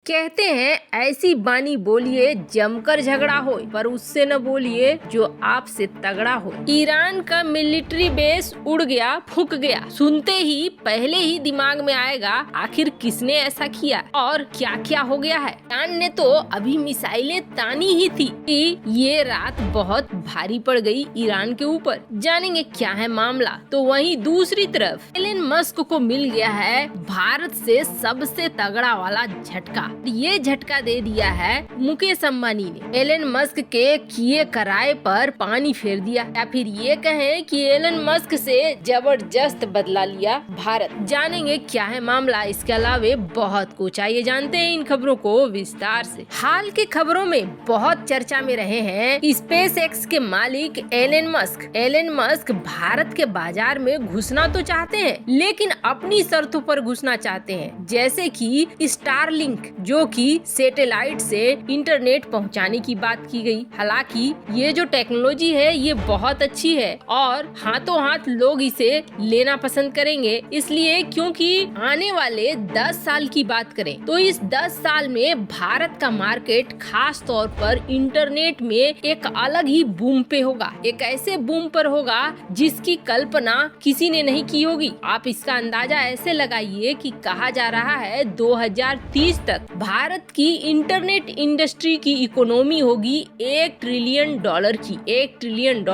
कहते हैं ऐसी बानी बोलिए जमकर झगड़ा हो, पर उससे न बोलिए जो आपसे तगड़ा हो। ईरान का मिलिट्री बेस उड़ गया, फूक गया। सुनते ही पहले ही दिमाग में आएगा आखिर किसने ऐसा किया और क्या क्या हो गया है। ईरान ने तो अभी मिसाइलें तानी ही थी कि ये रात बहुत भारी पड़ गई ईरान के ऊपर। जानेंगे क्या है मामला। तो वहीं दूसरी तरफ एलन मस्क को मिल गया है भारत से सबसे तगड़ा वाला झटका। ये झटका दे दिया है मुकेश अंबानी ने। एलन मस्क के किए कराए पर पानी फेर दिया, या फिर ये कहें कि एलन मस्क से जबरदस्त बदला लिया भारत। जानेंगे क्या है मामला। इसके अलावा बहुत कुछ, आइए जानते हैं इन खबरों को विस्तार से। हाल की खबरों में बहुत चर्चा में रहे हैं स्पेस एक्स के मालिक Elon Musk. Elon Musk Bharat के बाजार में घुसना तो चाहते हैं, लेकिन अपनी शर्तों पर घुसना चाहते हैं, जैसे कि स्टारलिंक, जो कि सैटेलाइट से इंटरनेट पहुंचाने की बात की गई। हालांकि ये जो टेक्नोलॉजी है ये बहुत अच्छी है और हाथों हाथ लोग इसे लेना पसंद करेंगे, इसलिए क्योंकि आने वाले 10 साल की बात करें तो इस 10 साल में भारत का मार्केट खास तौर पर इंटरनेट में एक अलग ही बूम पे होगा। एक ऐसे बूम पर होगा जिसकी कल्पना किसी ने नहीं की होगी। आप इसका अंदाजा ऐसे लगाइए कि कहा जा रहा है 2030 तक भारत की इंटरनेट इंडस्ट्री की इकोनॉमी होगी $1 ट्रिलियन की। $1 ट्रिलियन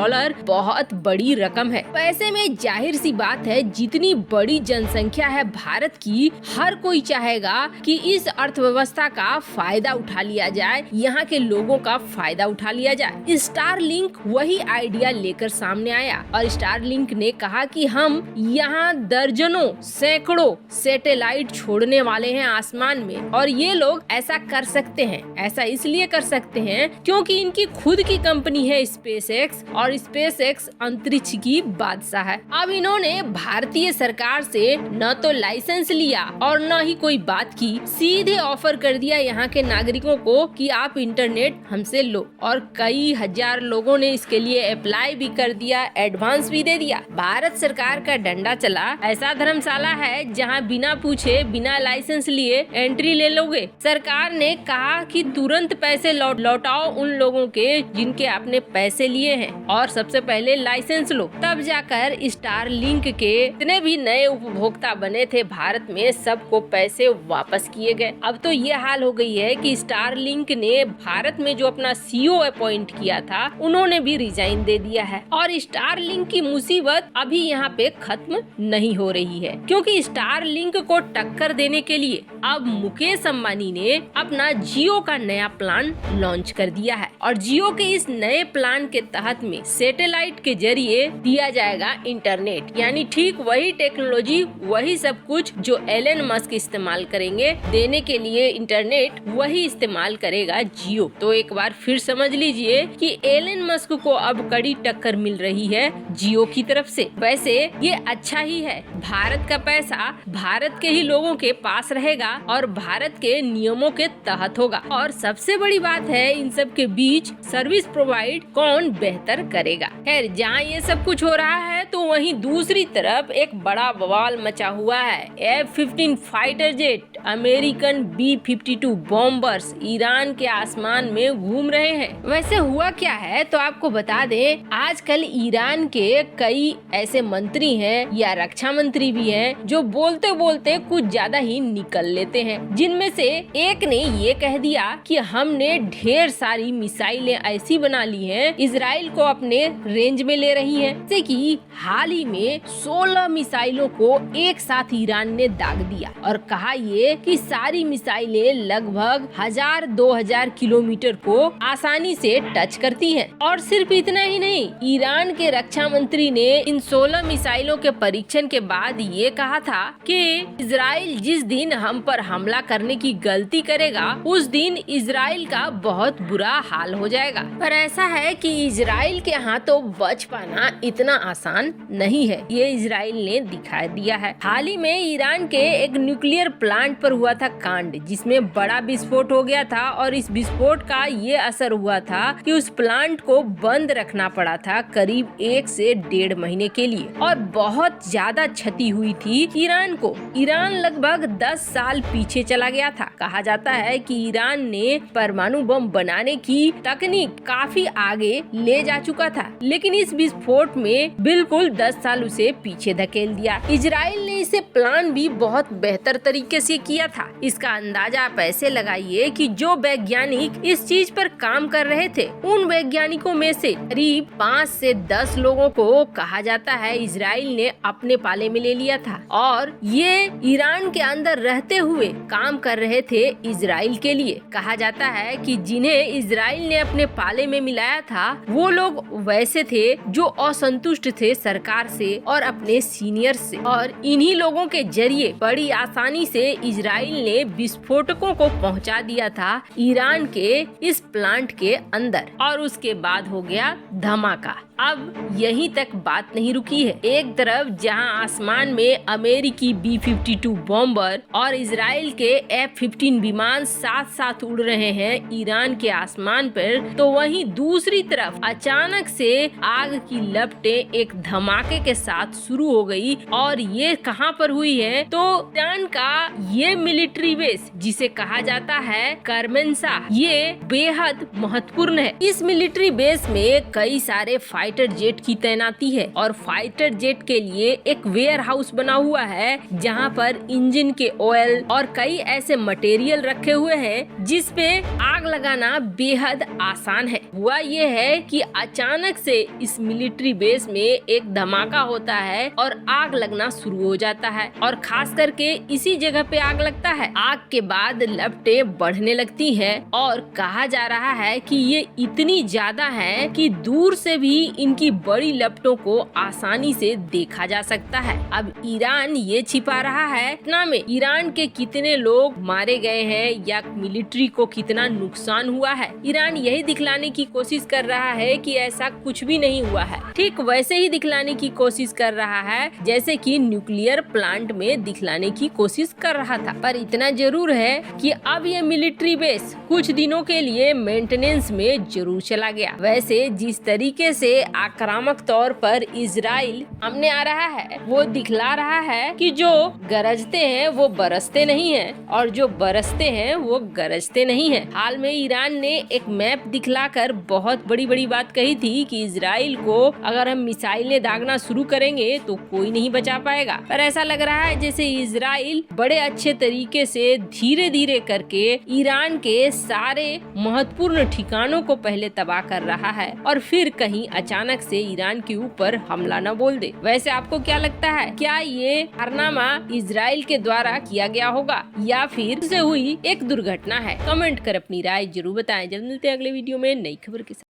बहुत बड़ी रकम है। पैसे में जाहिर सी बात है, जितनी बड़ी जनसंख्या है भारत की, हर कोई चाहेगा कि इस अर्थव्यवस्था का फायदा उठा लिया जाए, यहाँ के लोगों का फायदा उठा लिया जाए। स्टारलिंक वही आइडिया लेकर सामने आया और स्टारलिंक ने कहा कि हम यहाँ दर्जनों सैकड़ों सैटेलाइट छोड़ने वाले हैं आसमान में, और ये लोग ऐसा कर सकते हैं। ऐसा इसलिए कर सकते हैं क्योंकि इनकी खुद की कंपनी है स्पेस एक्स, और स्पेस एक्स अंतरिक्ष की बादशाह है। अब इन्होंने भारतीय सरकार से न तो लाइसेंस लिया और न ही कोई बात की, सीधे ऑफर कर दिया यहाँ के नागरिकों को कि आप इंटरनेट हमसे लो, और कई हजार लोगों ने इसके लिए अप्लाई भी कर दिया, एडवांस भी दे दिया। भारत सरकार का डंडा चला। ऐसा धर्मशाला है जहाँ बिना पूछे बिना लाइसेंस लिए एंट्री ले लोगे। सरकार ने कहा कि तुरंत पैसे लौटाओ उन लोगों के जिनके आपने पैसे लिए हैं, और सबसे पहले लाइसेंस लो, तब जाकर स्टारलिंक के जितने भी नए उपभोक्ता बने थे भारत में सबको पैसे वापस किए गए। अब तो ये हाल हो गई है कि स्टारलिंक ने भारत में जो अपना सीईओ अपॉइंट किया था उन्होंने भी रिजाइन दे दिया है, और स्टारलिंक की मुसीबत अभी यहाँ पे खत्म नहीं हो रही है, क्योंकि स्टारलिंक को टक्कर देने के लिए अब मुकेश अंबानी ने अपना जियो का नया प्लान लॉन्च कर दिया है, और जियो के इस नए प्लान के तहत में सैटेलाइट के जरिए दिया जाएगा इंटरनेट, यानी ठीक वही टेक्नोलॉजी, वही सब कुछ जो एलन मस्क इस्तेमाल करेंगे देने के लिए इंटरनेट, वही इस्तेमाल करेगा जियो। तो एक बार फिर समझ लीजिए कि एलन मस्क को अब कड़ी टक्कर मिल रही है जियो की तरफ से। वैसे ये अच्छा ही है, भारत का पैसा भारत के ही लोगों के पास रहेगा और भारत के नियमों के तहत होगा, और सबसे बड़ी बात है इन सब के बीच सर्विस प्रोवाइड कौन बेहतर करेगा। खैर, जहाँ ये सब कुछ हो रहा है तो वहीं दूसरी तरफ एक बड़ा बवाल मचा हुआ है। F-15 fighter jet, American B-52 bombers Iran के आसमान में घूम रहे हैं। वैसे हुआ क्या है तो आपको बता दें, आजकल ईरान के कई ऐसे मंत्री हैं या रक्षा मंत्री भी हैं जो बोलते बोलते कुछ ज्यादा ही निकल लेते हैं, जिनमें से एक ने ये कह दिया कि हमने ढेर सारी मिसाइलें ऐसी बना ली हैं इजराइल को अपने रेंज में ले रही हैं, जैसे कि हाल ही में 16 मिसाइलों को एक साथ ईरान ने दाग दिया, और कहा ये कि सारी मिसाइलें लगभग 1000-2000 किलोमीटर को आसानी से टच करती हैं। और सिर्फ इतना ही नहीं, ईरान के रक्षा मंत्री ने इन 16 मिसाइलों के परीक्षण के बाद ये कहा था कि इजराइल जिस दिन हम पर हमला करने की गलती करेगा उस दिन इजराइल का बहुत बुरा हाल हो जाएगा। पर ऐसा है कि इजराइल के हाथों बच पाना इतना आसान नहीं है, ये इजराइल ने दिखा दिया है। हाल ही में ईरान के एक न्यूक्लियर प्लांट पर हुआ था कांड, जिसमें बड़ा विस्फोट हो गया था और इस विस्फोट का ये असर हुआ था कि उस प्लांट को बंद रखना पड़ा था करीब 1 से 1.5 महीने के लिए और बहुत ज्यादा क्षति हुई थी ईरान को। ईरान लगभग 10 साल पीछे चला गया था। कहा जाता है कि ईरान ने परमाणु बम बनाने की तकनीक काफी आगे ले जा चुका था, लेकिन इस विस्फोट में बिल्कुल 10 साल उसे पीछे धकेल दिया। इजराइल ने इसे प्लान भी बहुत बेहतर तरीके से किया था। इसका अंदाजा आप ऐसे लगाइए कि जो वैज्ञानिक इस चीज पर काम कर रहे थे, उन वैज्ञानिकों में से करीब 5 से 10 लोगों को कहा जाता है इजराइल ने अपने पाले में ले लिया था और ये ईरान के अंदर रहते हुए काम कर रहे थे इजराइल के लिए। कहा जाता है कि जिन्हें इजराइल ने अपने पाले में मिलाया था, वो लोग वैसे थे जो असंतुष्ट थे सरकार से और अपने सीनियर से, और इन्हीं लोगों के जरिए बड़ी आसानी से इजराइल ने विस्फोटकों को पहुंचा दिया था ईरान के इस प्लांट के अंदर और उसके बाद हो गया धमाका। अब यहीं तक बात नहीं रुकी है। एक तरफ जहां आसमान में अमेरिकी B-52 बॉम्बर और इजराइल के F-15 विमान साथ साथ उड़ रहे हैं ईरान के आसमान पर, तो वहीं दूसरी तरफ अचानक से आग की लपटें एक धमाके के साथ शुरू हो गई। और ये कहां पर हुई है? तो ईरान का ये मिलिट्री बेस जिसे कहा जाता है करमेंसा, ये बेहद महत्वपूर्ण है। इस मिलिट्री बेस में कई सारे फाइटर जेट की तैनाती है और फाइटर जेट के लिए एक वेयर हाउस बना हुआ है जहां पर इंजन के ऑयल और कई ऐसे मटेरियल रखे हुए हैं जिसपे आग लगाना बेहद आसान है। हुआ ये है कि अचानक से इस मिलिट्री बेस में एक धमाका होता है और आग लगना शुरू हो जाता है और खास करके इसी जगह पे आग लगता है। आग के बाद लपटें बढ़ने लगती हैं और कहा जा रहा है कि ये इतनी ज्यादा है कि दूर से भी इनकी बड़ी लपटों को आसानी से देखा जा सकता है। अब ईरान ये छिपा रहा है इतना में ईरान के कितने लोग मारे गए हैं या मिलिट्री को कितना नुकसान हुआ है। ईरान यही दिखलाने की कोशिश कर रहा है कि ऐसा कुछ भी नहीं हुआ है। ठीक वैसे ही दिखलाने की कोशिश कर रहा है जैसे कि न्यूक्लियर प्लांट में दिखलाने की कोशिश कर रहा था। पर इतना जरूर है कि अब ये मिलिट्री बेस कुछ दिनों के लिए मेंटेनेंस में जरूर चला गया। वैसे जिस तरीके से आक्रामक तौर पर इजराइल सामने आ रहा है, वो दिखला रहा है कि जो गरजते हैं वो बरसते नहीं हैं और जो बरसते हैं वो गरजते नहीं हैं। हाल में ईरान ने एक मैप दिखलाकर बहुत बड़ी बात कही थी कि इजराइल को अगर हम मिसाइलें दागना शुरू करेंगे तो कोई नहीं बचा पाएगा। पर ऐसा लग रहा है जैसे इजराइल बड़े अच्छे तरीके से धीरे करके ईरान के सारे महत्वपूर्ण ठिकानों को पहले तबाह कर रहा है और फिर कहीं अचानक से ईरान के ऊपर हमला न बोल दे। वैसे आपको क्या लगता है, क्या ये कारनामा इजराइल के द्वारा किया गया होगा या फिर से हुई एक दुर्घटना है? कमेंट कर अपनी राय जरूर बताएं। जल्द मिलते हैं अगले वीडियो में नई खबर के साथ।